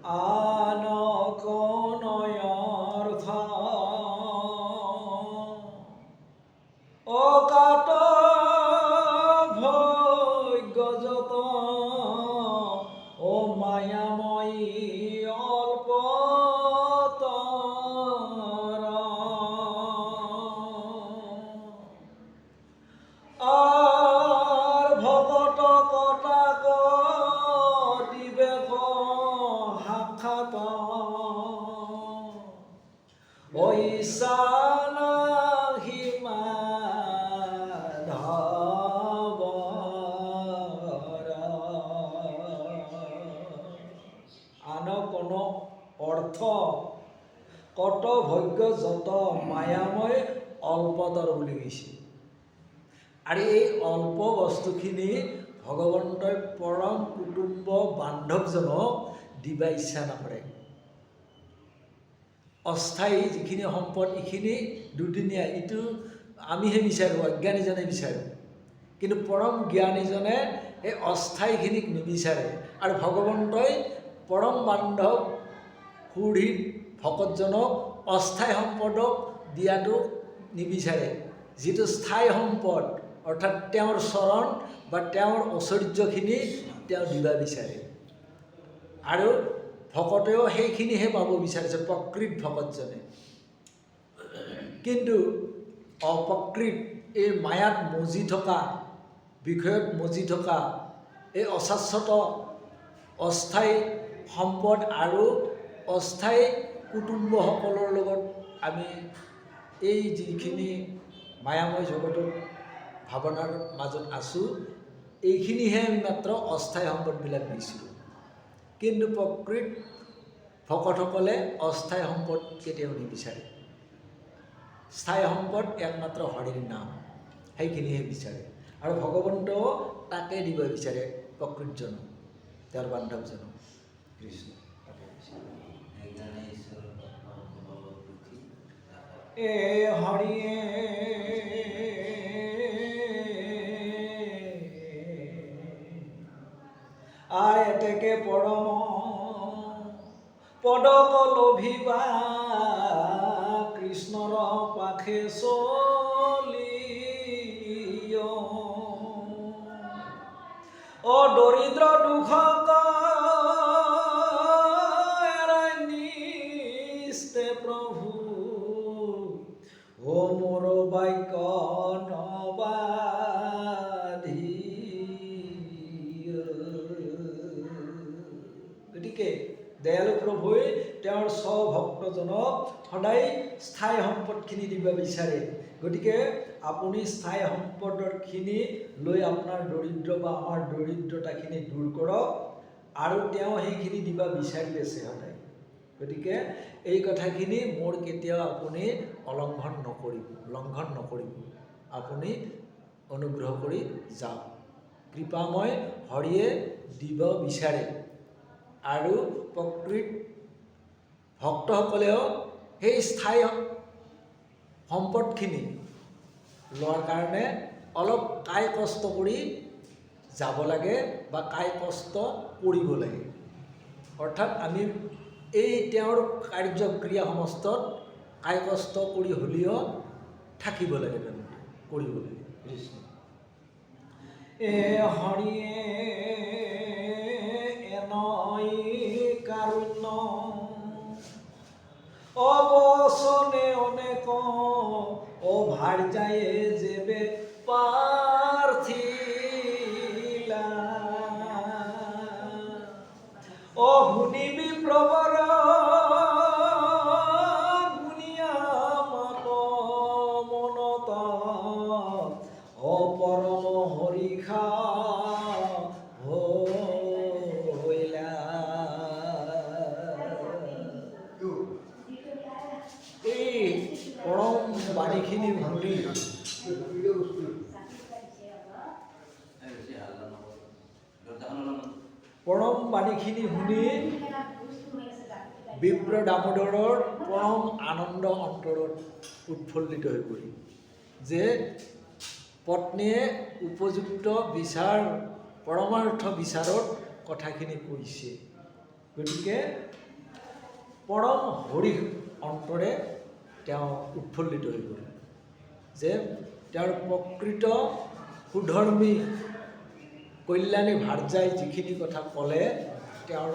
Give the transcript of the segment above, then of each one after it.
আনকনয়ৰ্থ অকাট ভৈগজত ও মায়াময়ী অল্পতর আর ভকত কটাক দিবেশ সাক্ষাৎ ঐশানা অর্থ কত ভোগ্য যত মায়াময় অল্পতৰ বুলি কৈছে। আৰু এই অল্প বস্তুখিনি ভগৱন্তই পৰম কুটুম্ব বান্ধৱজনক দিবা ইচ্ছা নকৰে। অস্থায়ী যিখিনি সম্পদ এইখিনি দুদিনীয়া, এইটো আমিহে বিচাৰোঁ, অজ্ঞানীজনে বিচাৰোঁ। কিন্তু পৰম জ্ঞানীজনে এই অস্থায়ীখিনিক নিবিচাৰে। আৰু ভগৱন্তই পৰম বান্ধৱ সুহৃদ ভকতজনক অস্থায়ী সম্পদক দিয়াটো নিবিচাৰে। যিটো স্থায়ী সম্পদ অৰ্থাৎ তেওঁৰ চৰণ বা তেওঁৰ ঐশ্বৰ্যখিনি তেওঁ দিব বিচাৰে। আৰু ভকতেও সেইখিনিহে পাব বিচাৰিছে প্ৰকৃত ভকতজনে। কিন্তু অপ্ৰকৃত এই মায়াত মজি থকা, বিষয়ত মজি থকা এই অশাশ্বত অস্থায়ী সম্পদ আৰু অস্থায়ী কুটুম্বসকলৰ লগত আমি এই যিখিনি মায়াময় জগতত ভাৱনাৰ মাজত আছোঁ, এইখিনিহে আমি মাত্ৰ অস্থায়ী সম্পদবিলাক দিছিলোঁ। কিন্তু প্ৰকৃত ভকতসকলে অস্থায়ী সম্পদ কেতিয়াও নিবিচাৰে। স্থায়ী সম্পদ একমাত্ৰ হৰিৰ নাম, সেইখিনিহে বিচাৰে। আৰু ভগৱন্তও তাকে দিব বিচাৰে প্ৰকৃতজনক, তেওঁৰ বান্ধৱজনক। কৃষ্ণ এ হৰিয়ে আৰ এতেকে পৰম পদক লভিবা কৃষ্ণৰ পাখে চলিয় ও দৰিদ্ৰ দুখক নিস্তে প্ৰভু ও মোৰ বাক্য নবাধি। গতিকে দয়ালু প্ৰভুৱে তেওঁৰ স্বভক্তজনক সদায় স্থায়ী সম্পদখিনি দিব বিচাৰে। গতিকে আপুনি স্থায়ী সম্পদৰখিনি লৈ আপোনাৰ দৰিদ্ৰ বা আমাৰ দৰিদ্ৰতাখিনি দূৰ কৰক, আৰু তেওঁ সেইখিনি দিব বিচাৰি আছে সদায়। গতিকে এই কথাখিনি মোৰ কেতিয়াও আপুনি লংঘন নকৰিব। আপুনি অনুগ্ৰহ কৰি যাওক। কৃপাময় হৰিয়ে দিব বিচাৰে। আৰু প্ৰকৃত ভক্তসকলেও সেই স্থায়ী সম্পদখিনি লোৱাৰ কাৰণে অলপ কায় কষ্ট কৰি যাব লাগে বা কায় কষ্ট কৰিব লাগে। অৰ্থাৎ আমি এই তেওঁৰ কাৰ্যক্ৰিয়া সমস্তত কায় কষ্ট কৰি হ'লেও থাকিব লাগে, তাৰমানে কৰিব লাগে। কৃষ্ণ এ হৰিয়ে এনৈ কাৰুণ্য অবচনে অনেক ও ভাৰ্যায়ে যেবে পাৰ্থিলা ও শুনিবি প্ৰবৰ গুণিয়া মাত মনত ও পৰম হৰিখা হইলা। এই পৰম বাণীখিনি শুনি পৰম বাণীখিনি শুনি বিপ্ৰ দামোদৰৰ পৰম আনন্দ অন্তৰত উৎফুল্লিত হৈ পৰিল যে পত্নীয়ে উপযুক্ত বিচাৰ পৰমাৰ্থ বিচাৰত কথাখিনি কৈছে। গতিকে পৰম হৰি অন্তৰে তেওঁ উৎফুল্লিত হৈ গ'ল যে তেওঁৰ প্ৰকৃত সুধৰ্মী কল্যাণী ভাৰ্যাই যিখিনি কথা ক'লে তেওঁৰ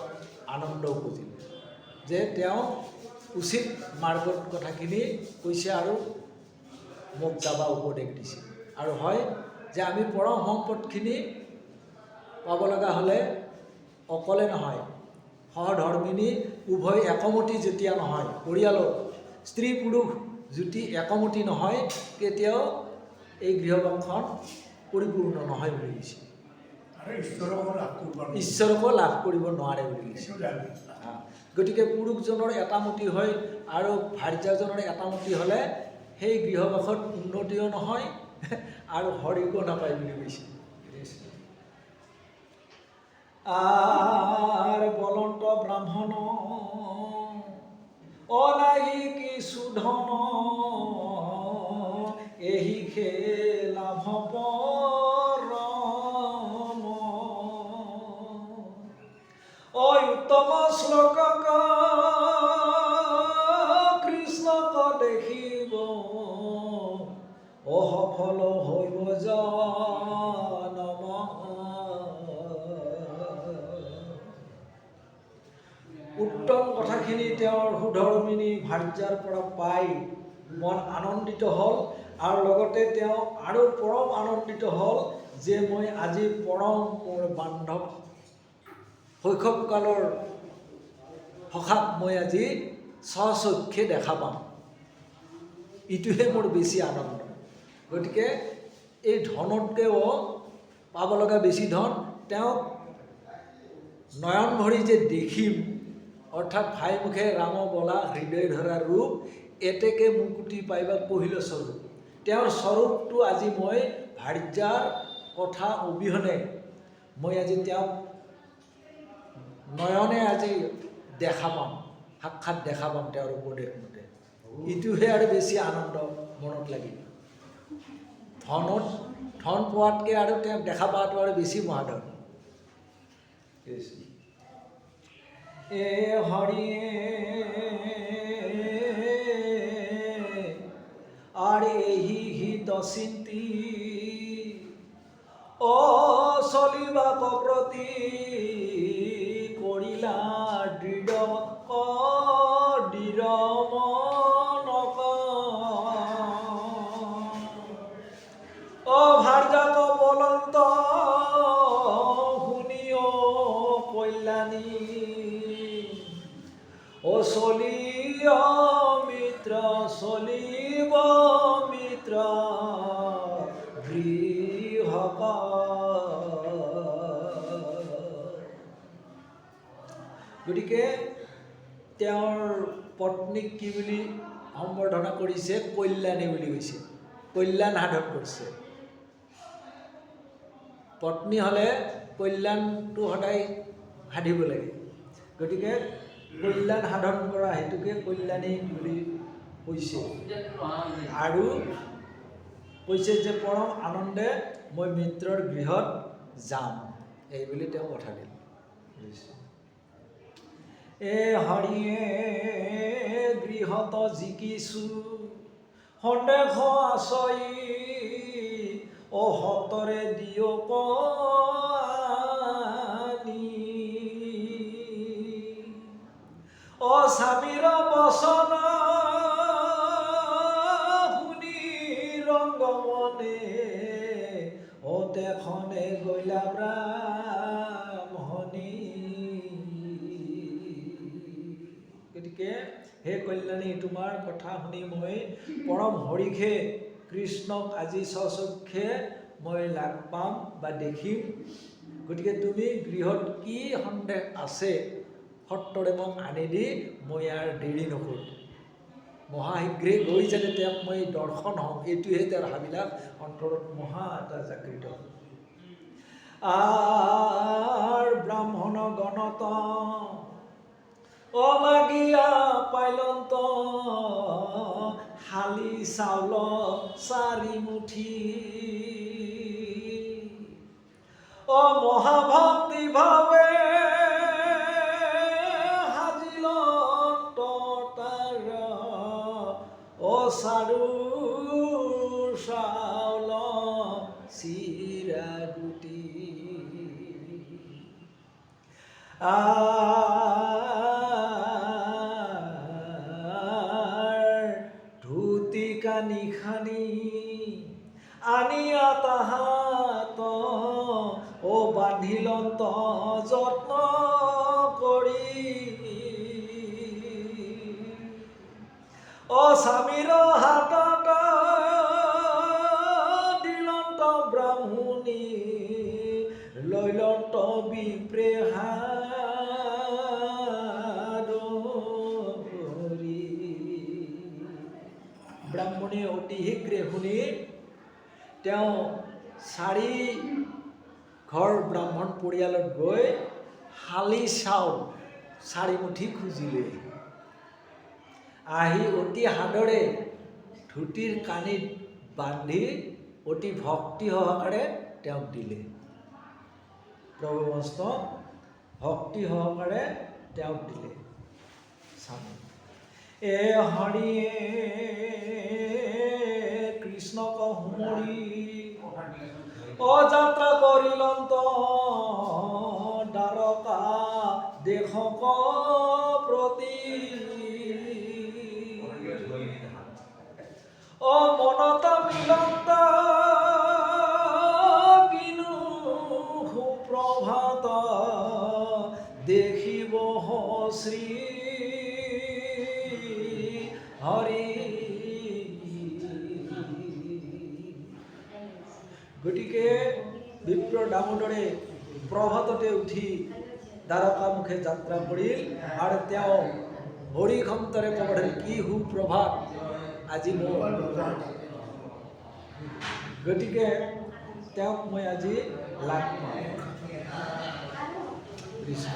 আনন্দ উপজিল যে তেওঁ উচিত মাৰ্গত কথাখিনি কৈছে আৰু মোক যাবা উপদেশ দিছে। আৰু হয় যে আমি পৰম সম্পদখিনি পাব লগা হ'লে অকলে নহয়, সহধৰ্মিনী উভয় একমতি যেতিয়া নহয়, পৰিয়ালত স্ত্ৰী পুৰুষ যদি একমতি নহয় কেতিয়াও এই গৃহবংশখন পৰিপূৰ্ণ নহয় বুলি কৈছে। ঈশ্বৰকো লাভ কৰিব নোৱাৰে বুলি কৈছে। গতিকে পুৰুষজনৰ এটামতি হয় আৰু ভাৰ্যাজনৰ এটামতি হ'লে সেই গৃহবাসত উন্নতিও নহয় আৰু হৰিকো নাপায় বুলি কৈছে। আর বলন্ত ব্রাহ্মণ অনাহি কিছু ধন এহি খেলাভ পরম উত্তম শ্লোকক কৃষ্ণক দেখিব অসফল হইব জনম। উত্তম কথাখিনি তেওঁৰ সুধৰ্মিনী ভাৰ্যাৰ পৰা পাই মন আনন্দিত হ'ল আৰু লগতে তেওঁ আৰু পৰম আনন্দিত হ'ল যে মই আজি পৰম মোৰ বান্ধৱ শৈশৱকালৰ সখাক মই আজি স্বচক্ষে দেখা পাম, ইটোহে মোৰ বেছি আনন্দ। গতিকে এই ধনতকৈও পাব লগা বেছি ধন তেওঁক নয়ন ভৰি যে দেখিম, অৰ্থাৎ ভাই মুখে ৰাম বলা হৃদয় ধৰা ৰূপ এতেকে মুকুতি পাইবা কহিল স্বৰূপ। তেওঁৰ স্বৰূপটো আজি মই ভাৰ্যাৰ কথা অবিহনে মই আজি তেওঁক নয়নে আজি দেখা পাম, সাক্ষাৎ দেখা পাম তেওঁৰ উপদেশ মতে। ইটোহে আৰু বেছি আনন্দ মনত লাগিল। ধন পোৱাতকৈ আৰু তেওঁক দেখা পোৱাটো আৰু বেছি মহাধন। এ হৰিয়ে আৰ এহি হিত চিন্তি ও চলিবা প্ৰতি কৰিলা দৃঢ় মনক ও ভাৰ্যাক বলন্ত শুনিও কল্যাণী ও চলিয় মিত্ৰ চলিব মিত্ৰ গৃহক। গতিকে তেওঁৰ পত্নীক কি বুলি সম্বৰ্ধনা কৰিছে? কল্যাণী বুলি কৈছে, কল্যাণ সাধন কৰিছে। পত্নী হ'লে কল্যাণটো সদায় সাধিব লাগে। গতিকে কল্যাণ সাধন কৰা হেতুকে কল্যাণী বুলি কৈছে আৰু কৈছে যে পৰম আনন্দে মই মিত্ৰৰ গৃহত যাম, এই বুলি তেওঁ কথা দিলে। এ হৰিয়ে গৃহত জিকিছো সন্দেহ আছই ও হতৰে দিয় পানী ও স্বামীৰ বচন শুনি ৰংগমনে ও তেখনে গৈলা ব্ৰাহ্মণী। গতিকে হে কল্যাণী, তোমাৰ কথা শুনি মই পৰম হৰিষে কৃষ্ণক আজি স্বচক্ষে মই লাগ পাম বা দেখিম। গতিকে তুমি গৃহত কি সন্দেহ আছে সত্তৰে মোক আনি দি মই আৰু দেৰি নকৰোঁ, মহাশীঘ্ৰে গৈ যাতে তেওঁক মই দৰ্শন হওঁ, এইটোহে তেওঁৰ হাবিলাক অন্তৰত মহা এটা জাগৃত। আৰ ব্ৰাহ্মণ গণত অমাগিয়া পাইলন্ত শালি চাউল 4 মুঠি ও মহাভক্তি ভাবে হাজিল চাৰু চাউল চিৰা গুটি ধুতি কানি খানি আনিয়া তাহাত ও বান্ধিলন্ত যত্ন কৰি ও স্বামীৰ হাতত দিলন্ত ব্ৰাহ্মণী লৈলন্ত বিপ্ৰে হাদৰি ব্ৰাহ্মণে অতি শীঘ্ৰে শুনি তেওঁ 4 ঘৰ ব্ৰাহ্মণ পৰিয়ালত গৈ শালি চাউল 4 মুঠি খুজিলে আহি অতি সাদৰে ধুতিৰ কানিত বান্ধি অতি ভক্তি সহকাৰে তেওঁক দিলে প্ৰভু বৈষ্ণৱ ভক্তি সহকাৰে তেওঁক দিলে স্বামী এ হৰিয়ে কৃষ্ণক হুমৰি অযাত্ৰা কৰিলন্ত দ্বাৰকা দেশক প্ৰতি ও মনত মিলন্ত কিনো সুপ্ৰভাত দেখিব শ্ৰী হৰি গতিকে বিপ্ৰ দামোদৰে প্ৰভাততে উঠি দ্বাৰকা মুখে যাত্ৰা কৰিল আৰু তেওঁ হৰিখন্তৰে ক'ব ধৰিল কি সুপ্ৰভাত আজি মোৰ গতিকে তেওঁক মই আজি লাগ পাওঁ কৃষ্ণ